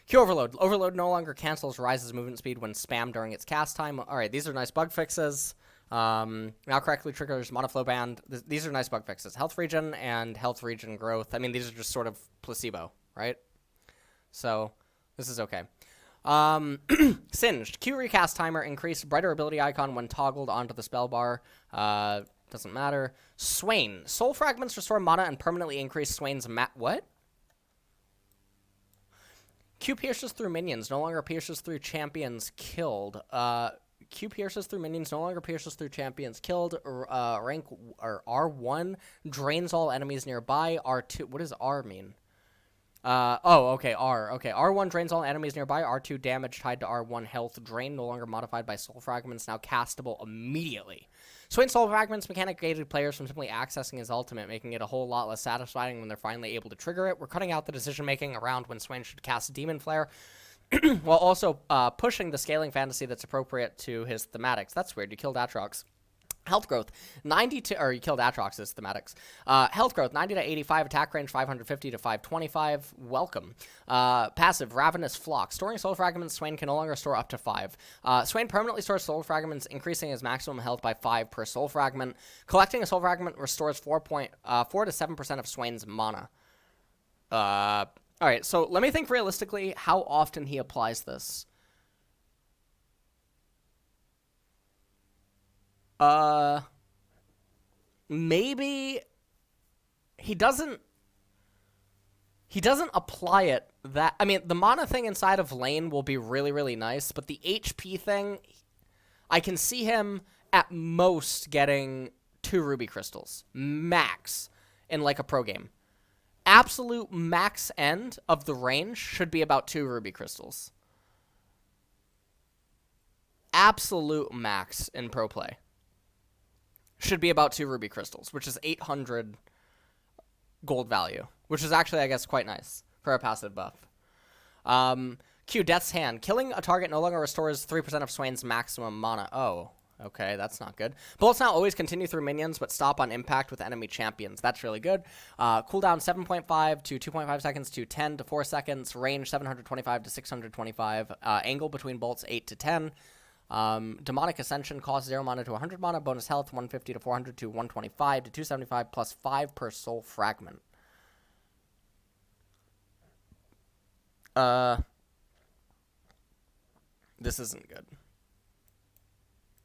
Q Overload. Overload no longer cancels Ryze's movement speed when spammed during its cast time. All right, these are nice bug fixes. Now correctly triggers monoflow band. These are nice bug fixes. Health regen and health regen growth. I mean, these are just sort of placebo, right? So this is okay. Singed. Q recast timer increased brighter ability icon when toggled onto the spell bar. Doesn't matter. Swain. Soul fragments restore mana and permanently increase Swain's what? Q pierces through minions. No longer pierces through champions killed. Q pierces through minions, no longer pierces through champions killed. Rank or R1 drains all enemies nearby. R2, what does R mean? Oh, okay, R. Okay, R1 drains all enemies nearby. R2 damage tied to R1 health drain, no longer modified by soul fragments, now castable immediately. Swain soul fragments mechanic gated players from simply accessing his ultimate, making it a whole lot less satisfying when they're finally able to trigger it. We're cutting out the decision-making around when Swain should cast Demon Flare, while also pushing the scaling fantasy that's appropriate to his thematics. That's weird, you killed Atrox. Health growth, 92, or you killed Atrox's thematics. Health growth, 90 to 85, attack range, 550 to 525. Welcome. Passive, Ravenous Flock. Storing soul fragments, Swain can no longer store up to 5. Swain permanently stores soul fragments, increasing his maximum health by 5 per soul fragment. Collecting a soul fragment restores 4 to 7% of Swain's mana. Alright, so let me think realistically how often he applies this. Maybe he doesn't apply it that, I mean, the mana thing inside of lane will be really, really nice, but the HP thing, I can see him at most getting 2 ruby crystals, max, in like a pro game. Absolute max end of the range should be about 2 ruby crystals. Absolute max in pro play should be about 2 ruby crystals, which is 800 gold value, which is actually, I guess, quite nice for a passive buff. Q, Death's Hand. Killing a target no longer restores 3% of Swain's maximum mana. Oh, okay, that's not good. Bullets now always continue through minions, but stop on impact with enemy champions. That's really good. Cooldown 7.5 to 2.5 seconds to 10 to 4 seconds. Range 725 to 625. Angle between bolts 8 to 10. Demonic Ascension costs 0 mana to 100 mana. Bonus health 150 to 400 to 125 to 275 plus 5 per soul fragment. This isn't good.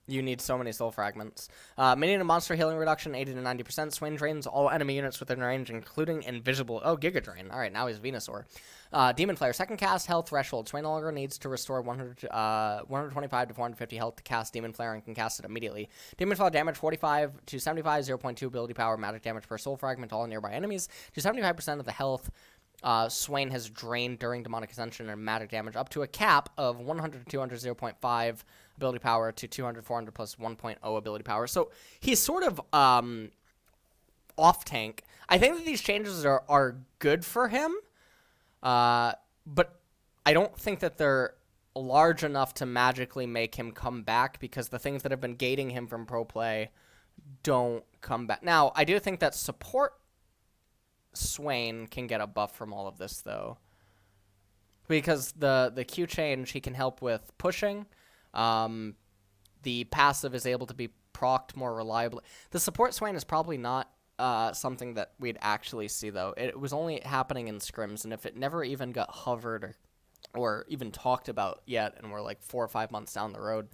You need so many soul fragments. Minion and monster healing reduction 80 to 90%. Swain drains all enemy units within range, including invisible. Oh, Giga Drain. All right, now he's Venusaur. Demon Flare. Second cast health threshold. Swain no longer needs to restore 125 to 450 health to cast Demon Flare and can cast it immediately. Demon Flare damage 45 to 75, 0.2 ability power, magic damage per soul fragment to all nearby enemies. To 75% of the health Swain has drained during Demonic Ascension and magic damage up to a cap of 100 to 200, 0.5 ability power to 200, 400 plus 1.0 ability power. So he's sort of off tank. I think that these changes are good for him, but I don't think that they're large enough to magically make him come back because the things that have been gating him from pro play don't come back. Now, I do think that support Swain can get a buff from all of this, though, because the Q change, he can help with pushing. The passive is able to be procced more reliably. The support Swain is probably not something that we'd actually see, though. It was only happening in scrims, and if it never even got hovered or even talked about yet, and we're like 4 or 5 months down the road,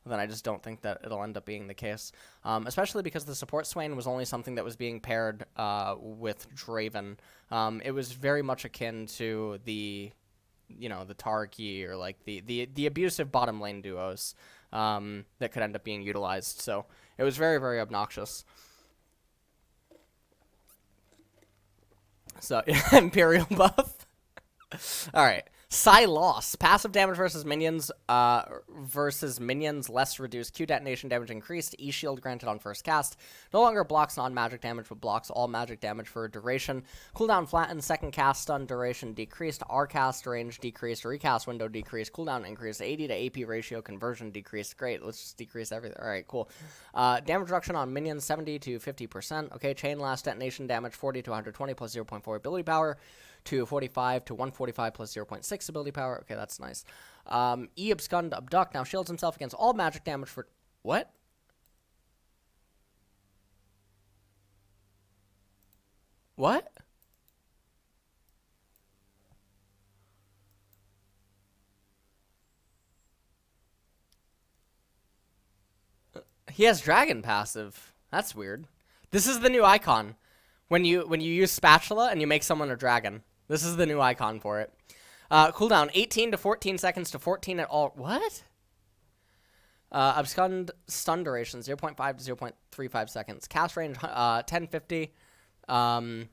then I just don't think that it'll end up being the case. Especially because the support Swain was only something that was being paired with Draven. It was very much akin to the, the Tarki or like the abusive bottom lane duos that could end up being utilized. So it was very, very obnoxious. So, Imperial buff. All right. Sylas. Passive damage versus minions less reduced. Q detonation damage increased. E-shield granted on first cast. No longer blocks non-magic damage, but blocks all magic damage for a duration. Cooldown flattened. Second cast stun duration decreased. R cast range decreased. Recast window decreased. Cooldown increased. 80 to AP ratio conversion decreased. Great. Let's just decrease everything. All right, cool. Damage reduction on minions 70 to 50%. Okay, chain last detonation damage 40 to 120 plus 0.4 ability power. To 45 to 145 plus 0.6 ability power. Okay, that's nice. E Abscond Abduct now shields himself against all magic damage for... What? What? He has dragon passive. That's weird. This is the new icon. When you use spatula and you make someone a dragon. This is the new icon for it. Cooldown 18 to 14 seconds to 14 at all. What? Abscond stun duration 0.5 to 0.35 seconds. Cast range 1050 to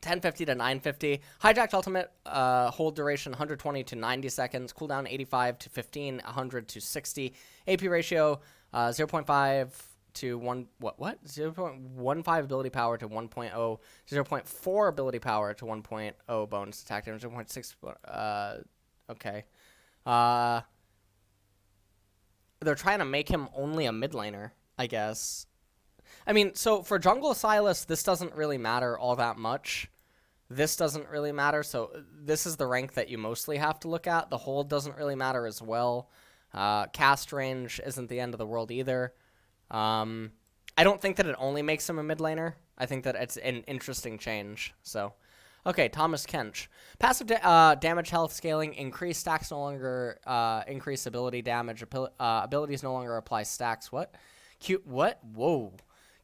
1050 to 950. Hijacked ultimate, hold duration 120 to 90 seconds. Cooldown 85 to 15, 100 to 60. AP ratio 0.5 to 1, what? 0.15 ability power to 1.0. 0.4 ability power to 1.0 bonus attack damage. 0.6, okay. They're trying to make him only a mid laner, I guess. I mean, so for jungle Sylas, this doesn't really matter all that much. This doesn't really matter, so this is the rank that you mostly have to look at. The hold doesn't really matter as well. Cast range isn't the end of the world either. I don't think that it only makes him a mid laner. I think that it's an interesting change. So, okay, Thomas Kench. Passive damage health scaling. Increase stacks no longer increase ability damage. Abilities no longer apply stacks. What? What? Whoa.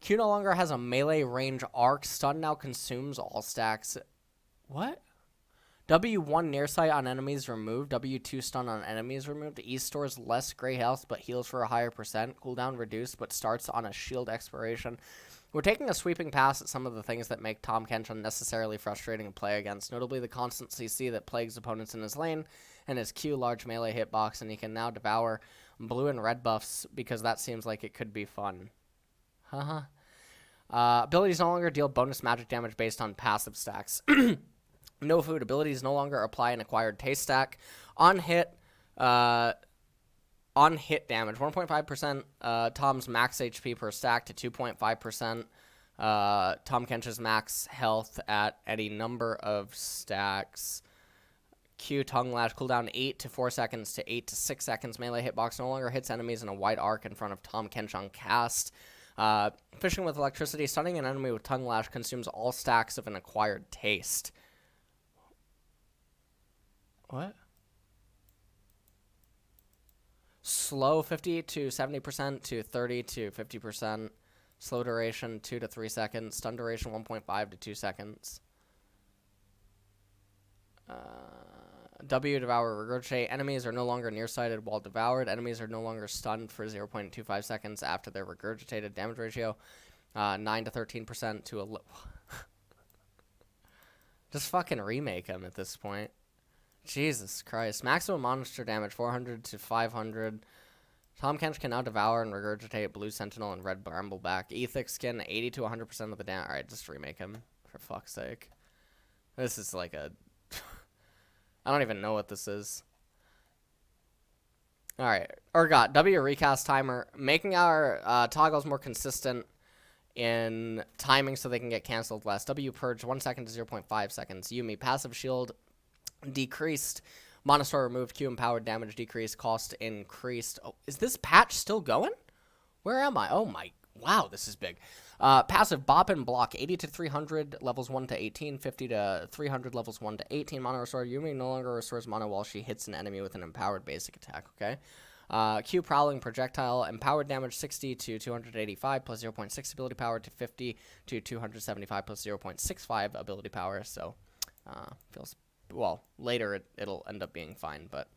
Q no longer has a melee range arc. Stun now consumes all stacks. What? W1 nearsight on enemies removed. W2 stun on enemies removed. E stores less gray health but heals for a higher percent. Cooldown reduced but starts on a shield expiration. We're taking a sweeping pass at some of the things that make Tahm Kench unnecessarily frustrating to play against, notably the constant CC that plagues opponents in his lane, and his Q large melee hitbox, and he can now devour blue and red buffs because that seems like it could be fun. Haha. Abilities no longer deal bonus magic damage based on passive stacks. No food. Abilities no longer apply an acquired taste stack. On hit damage, 1.5%. Tom's max HP per stack to 2.5%. Tahm Kench's max health at any number of stacks. Q tongue lash cooldown 8 to 4 seconds to 8 to 6 seconds. Melee hitbox no longer hits enemies in a wide arc in front of Tahm Kench on cast. Fishing with electricity, stunning an enemy with tongue lash consumes all stacks of an acquired taste. What? Slow 50 to 70% to 30 to 50%. Slow duration 2 to 3 seconds. Stun duration 1.5 to 2 seconds. W devour regurgitate. Enemies are no longer nearsighted while devoured. Enemies are no longer stunned for 0.25 seconds after their regurgitated. Damage ratio 9 to 13% to a just fucking remake him at this point. Jesus Christ. Maximum monster damage 400 to 500. Tahm Kench can now devour and regurgitate blue sentinel and red brambleback. Ethic skin 80 to 100% of the damage. Alright, just remake him for fuck's sake. This is like a I don't even know what this is. Alright. Urgot. W recast timer. Making our toggles more consistent in timing so they can get canceled less. W purge 1 second to 0.5 seconds. Yuumi. Passive shield decreased. Monostor removed. Q empowered. Damage decreased. Cost increased. Oh, is this patch still going? Where am I? Oh my. Wow, this is big. Passive bop and block 80 to 300 levels 1 to 18, 50 to 300 levels 1 to 18. Mono restore. Yuumi no longer restores mono while she hits an enemy with an empowered basic attack. Okay. Q prowling projectile empowered damage 60 to 285 plus 0.6 ability power to 50 to 275 plus 0.65 ability power. So feels well later it'll end up being fine, but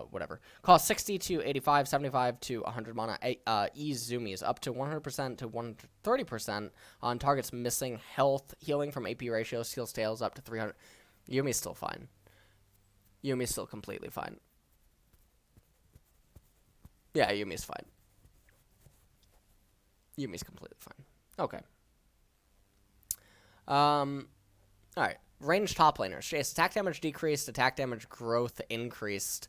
whatever. Cost 60 to 85, 75 to 100 mana. Ease zoomies up to 100% to 130% on targets missing health. Healing from AP ratio. Steals tails up to 300. Yuumi's still fine. Yuumi's still completely fine. Yeah, Yuumi's fine. Yuumi's completely fine. Okay. Alright. Range top laners. Jayce, attack damage decreased, attack damage growth increased.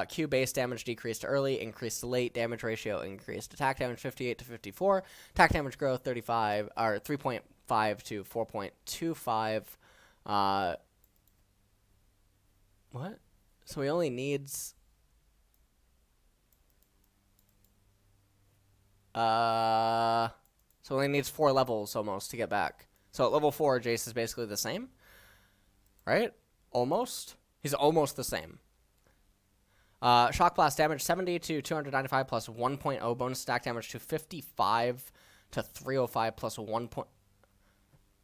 Q base damage decreased early, increased late, damage ratio increased. Attack damage 58 to 54. Attack damage growth 35 or 3.5 to 4.25. What? So he only needs so he only needs 4 levels almost to get back. So at level 4, Jayce is basically the same. Right? Almost? He's almost the same. Shock blast damage 70 to 295 plus 1.0 bonus stack damage to 55 to 305 plus 1.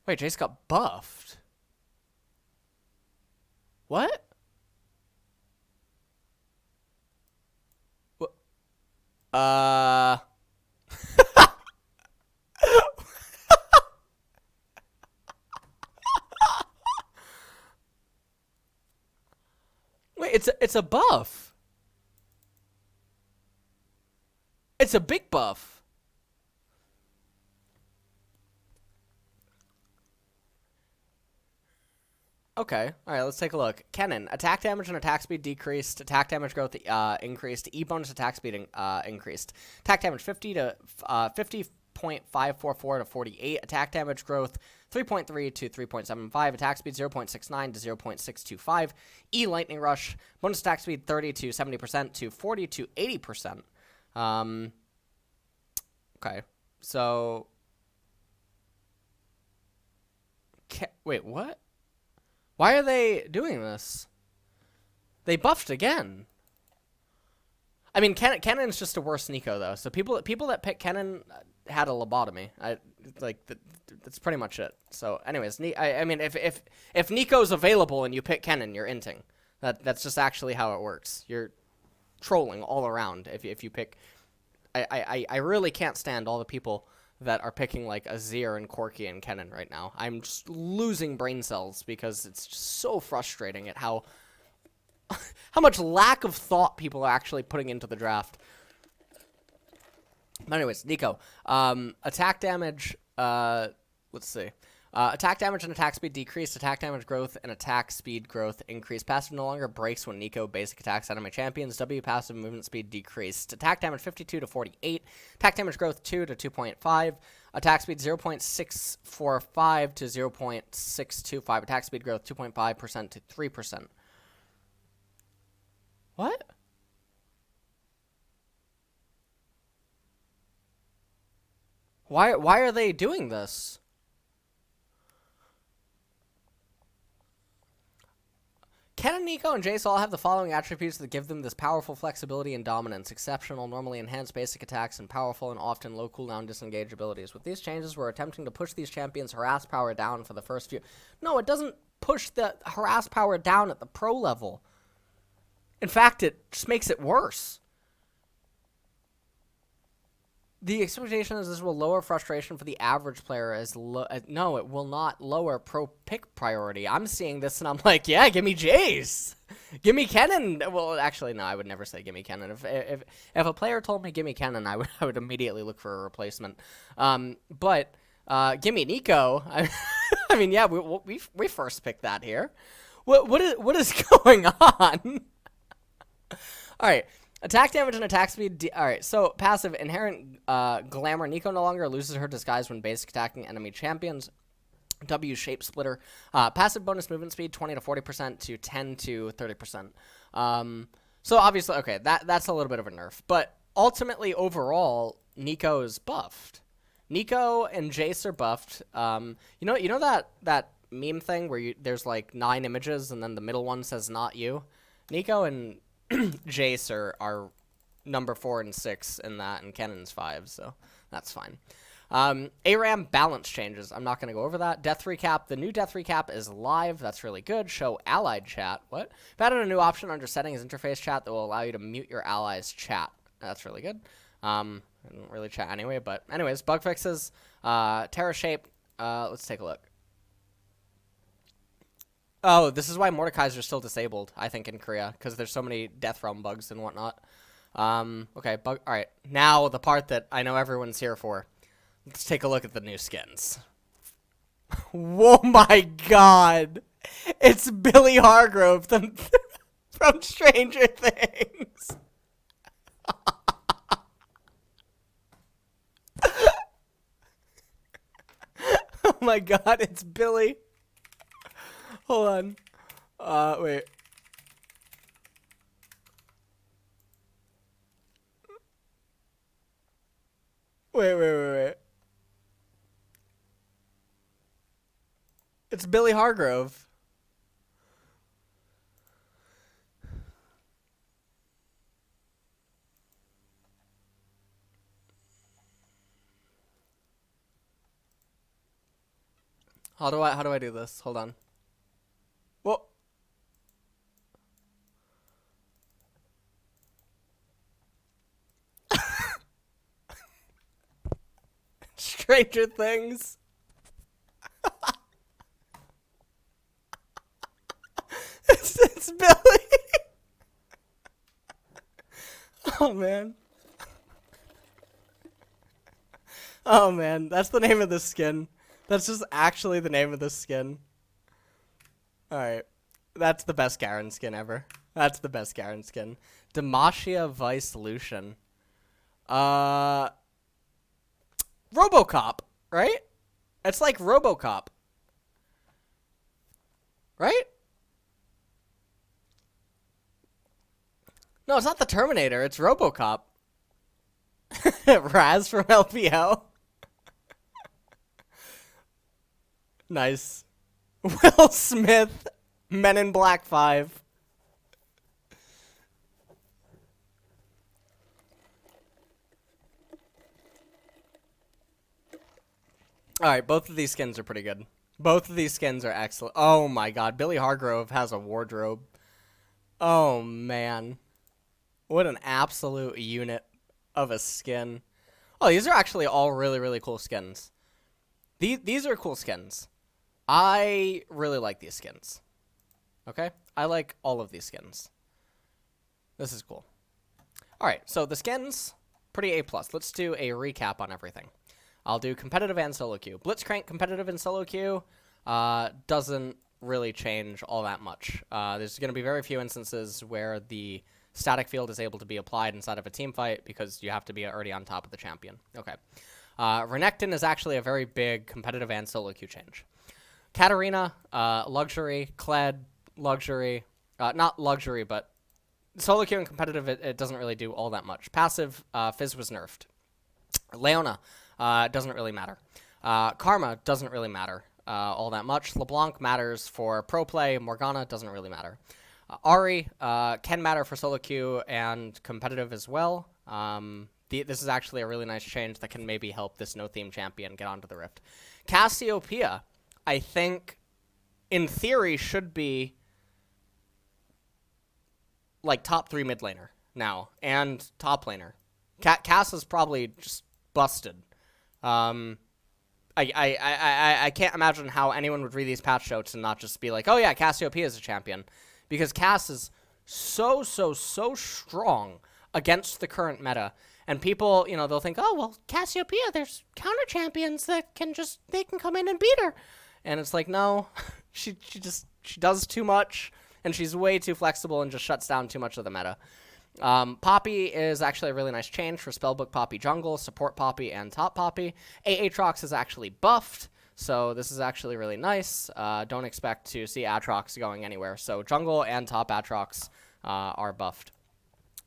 Wait, Jayce got buffed. What? It's a buff. It's a big buff. Okay, alright, let's take a look. Kennen, attack damage and attack speed decreased, attack damage growth increased, E bonus attack speed increased. Attack damage 50 to 50.544 to 48, attack damage growth 3.3 to 3.75, attack speed 0.69 to 0.625, E lightning rush, bonus attack speed 30 to 70% to 40 to 80%. Okay, so... Wait, what? Why are they doing this? They buffed again. I mean, Kennen's just a worse Neeko, though. So people that pick Kennen had a lobotomy. That's pretty much it. So, anyways, I mean, if Neeko's available and you pick Kennen, you're inting. That's just actually how it works. You're trolling all around if you pick. I really can't stand all the people that are picking like Azir and Corki and Kennen right now. I'm just losing brain cells because it's just so frustrating at how much lack of thought people are actually putting into the draft. But anyways, Neeko. Attack damage, let's see. Attack damage and attack speed decreased. Attack damage growth and attack speed growth increased. Passive no longer breaks when Neeko basic attacks enemy champions. W passive movement speed decreased. Attack damage 52 to 48. Attack damage growth 2 to 2.5. Attack speed 0.645 to 0.625. Attack speed growth 2.5% to 3%. What? Why are they doing this? Kennen, Neeko, and Jayce all have the following attributes that give them this powerful flexibility and dominance. Exceptional, normally enhanced basic attacks, and powerful and often low cooldown disengage abilities. With these changes, we're attempting to push these champions' harass power down for the first few... No, it doesn't push the harass power down at the pro level. In fact, it just makes it worse. The expectation is this will lower frustration for the average player as no, it will not lower pro pick priority. I'm seeing this and I'm like, yeah, give me Jayce. Give me Kennen. Well, actually, no, I would never say give me Kennen. If a player told me give me Kennen, I would immediately look for a replacement. But give me Neeko. I mean, yeah, we first picked that here. What is going on? All right. Attack damage and attack speed. Alright, so passive. Inherent glamour. Neeko no longer loses her disguise when basic attacking enemy champions. W shape splitter. Passive bonus movement speed 20 to 40% to 10 to 30%. So obviously, okay, that's a little bit of a nerf. But ultimately, overall, Neeko is buffed. Neeko and Jayce are buffed. You know that meme thing where there's like 9 images and then the middle one says not you? Neeko and Jayce are number 4 and 6 in that, and Kennen's 5, so that's fine. ARAM balance changes. I'm not going to go over that. Death recap. The new death recap is live. That's really good. Show allied chat. What? I've added a new option under settings interface chat that will allow you to mute your allies' chat. That's really good. I don't really chat anyway, but anyways, bug fixes. Terra shape. Let's take a look. Oh, this is why Mordekaiser is still disabled, I think, in Korea, because there's so many Death Realm bugs and whatnot. Okay, all right. Now, the part that I know everyone's here for. Let's take a look at the new skins. Oh my god! It's Billy Hargrove from Stranger Things! Oh my god, it's Billy! Hold on. Wait. Wait. It's Billy Hargrove. How do I do this? Hold on. Whoa. Stranger Things. It's Billy. Oh, man. Oh, man. That's the name of the skin. That's just actually the name of the skin. Alright. That's the best Garen skin ever. That's the best Garen skin. Demacia Vice Lucian. RoboCop, right? It's like RoboCop. Right? No, it's not the Terminator. It's RoboCop. Raz from LPL. Nice. Will Smith, Men in Black 5. Alright, both of these skins are pretty good. Both of these skins are excellent. Oh my god, Billy Hargrove has a wardrobe. Oh man. What an absolute unit of a skin. Oh, these are actually all really, really cool skins. These are cool skins. I really like these skins. Okay? I like all of these skins. This is cool. Alright, so the skins, pretty A+. Let's do a recap on everything. I'll do competitive and solo queue. Blitzcrank competitive and solo queue doesn't really change all that much. There's going to be very few instances where the static field is able to be applied inside of a team fight because you have to be already on top of the champion. Okay. Renekton is actually a very big competitive and solo queue change. Katarina, luxury. Kled, luxury. Not luxury, but solo queue and competitive, it doesn't really do all that much. Passive, Fizz was nerfed. Leona, doesn't really matter. Karma doesn't really matter all that much. LeBlanc matters for pro play. Morgana doesn't really matter. Ahri can matter for solo queue and competitive as well. This is actually a really nice change that can maybe help this no-theme champion get onto the Rift. Cassiopeia, I think, in theory, should be like top 3 mid laner now and top laner. Cass is probably just busted. I can't imagine how anyone would read these patch notes and not just be like, oh yeah, Cassiopeia is a champion. Because Cass is so strong against the current meta. And people, you know, they'll think, oh, well, Cassiopeia, there's counter champions that they can come in and beat her. And it's like, no, she does too much, and she's way too flexible and just shuts down too much of the meta. Poppy is actually a really nice change for Spellbook Poppy jungle, support Poppy, and top Poppy. AAtrox is actually buffed, so this is actually really nice. Don't expect to see Atrox going anywhere. So jungle and top Atrox are buffed.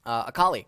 Akali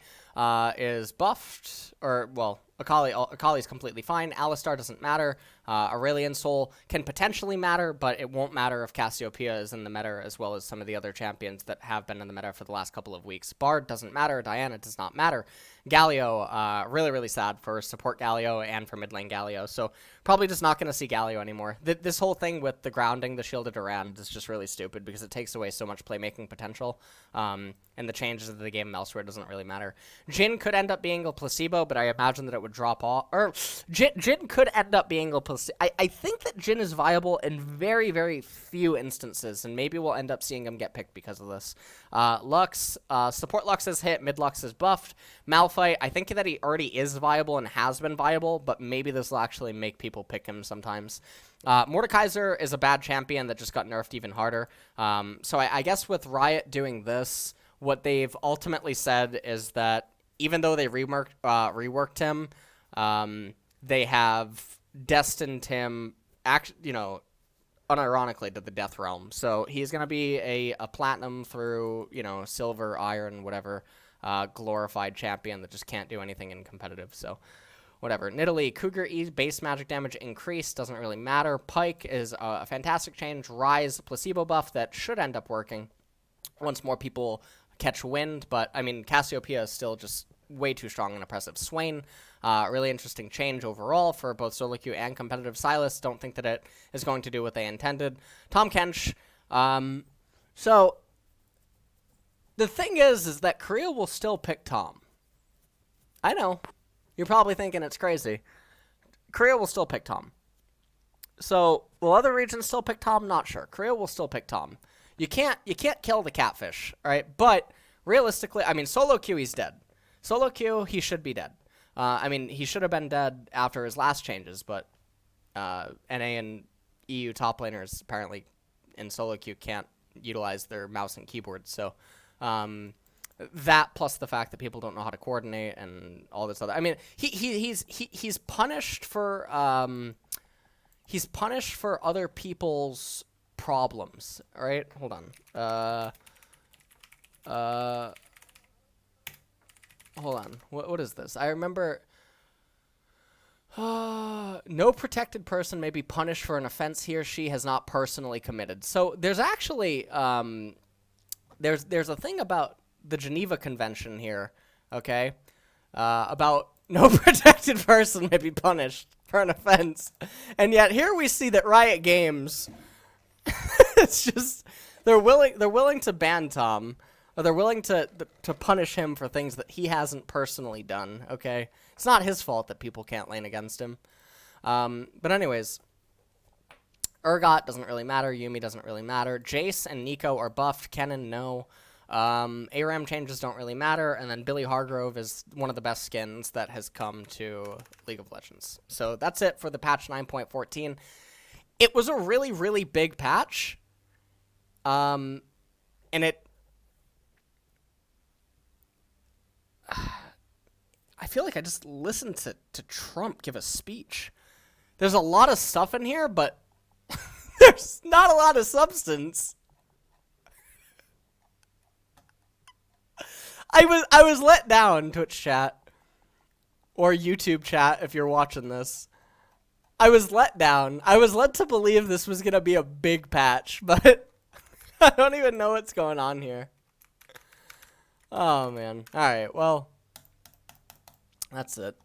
is buffed, or, well, Akali's completely fine. Alistar doesn't matter. Aurelion Sol can potentially matter, but it won't matter if Cassiopeia is in the meta as well as some of the other champions that have been in the meta for the last couple of weeks. Bard doesn't matter. Diana does not matter. Galio, really sad for support Galio and for mid lane Galio. So probably just not going to see Galio anymore. This whole thing with the grounding, the shielded Durand is just really stupid because it takes away so much playmaking potential. And the changes of the game elsewhere doesn't really matter. Jhin could end up being a placebo, but I imagine that it would drop off. Or Jhin could end up being a placebo. I think that Jhin is viable in very few instances, and maybe we'll end up seeing him get picked because of this. Lux, support Lux is hit, mid Lux is buffed. Malphite, I think that he already is viable and has been viable, but maybe this will actually make people pick him sometimes. Mordekaiser is a bad champion that just got nerfed even harder. So I guess with Riot doing this, what they've ultimately said is that even though they reworked him, they have destined him, unironically, to the death realm. So he's going to be a platinum through, silver, iron, whatever, glorified champion that just can't do anything in competitive. So whatever. Nidalee, Cougar E, base magic damage increase, doesn't really matter. Pyke is a fantastic change. Ryze, placebo buff that should end up working once more people catch wind. But, I mean, Cassiopeia is still just way too strong and oppressive. Swain, really interesting change overall for both solo queue and competitive. Sylas, don't think that it is going to do what they intended. Tahm Kench. So the thing is that Korea will still pick Tahm. I know. You're probably thinking it's crazy. Korea will still pick Tahm. So will other regions still pick Tahm? Not sure. Korea will still pick Tahm. You can't kill the catfish, all right? But realistically, I mean, solo queue, he's dead. Solo queue, he should be dead. I mean, he should have been dead after his last changes, but NA and EU top laners apparently in solo queue can't utilize their mouse and keyboard. So that plus the fact that people don't know how to coordinate and all this other. I mean, he's punished for other people's problems. All right, hold on. Hold on. What is this? I remember. No protected person may be punished for an offense he or she has not personally committed. So there's actually there's a thing about the Geneva Convention here, okay? About no protected person may be punished for an offense, and yet here we see that Riot Games, it's just they're willing to ban Tahm. Or they're willing to punish him for things that he hasn't personally done, okay? It's not his fault that people can't lane against him. But anyways, Urgot doesn't really matter. Yuumi doesn't really matter. Jayce and Neeko are buffed. Kennen, no. ARAM changes don't really matter. And then Billy Hargrove is one of the best skins that has come to League of Legends. So that's it for the patch 9.14. It was a really, really big patch. And it... I feel like I just listened to Trump give a speech. There's a lot of stuff in here, but there's not a lot of substance. I was let down, Twitch chat. Or YouTube chat, if you're watching this. I was let down. I was led to believe this was going to be a big patch, but I don't even know what's going on here. Oh, man. All right, well, that's it.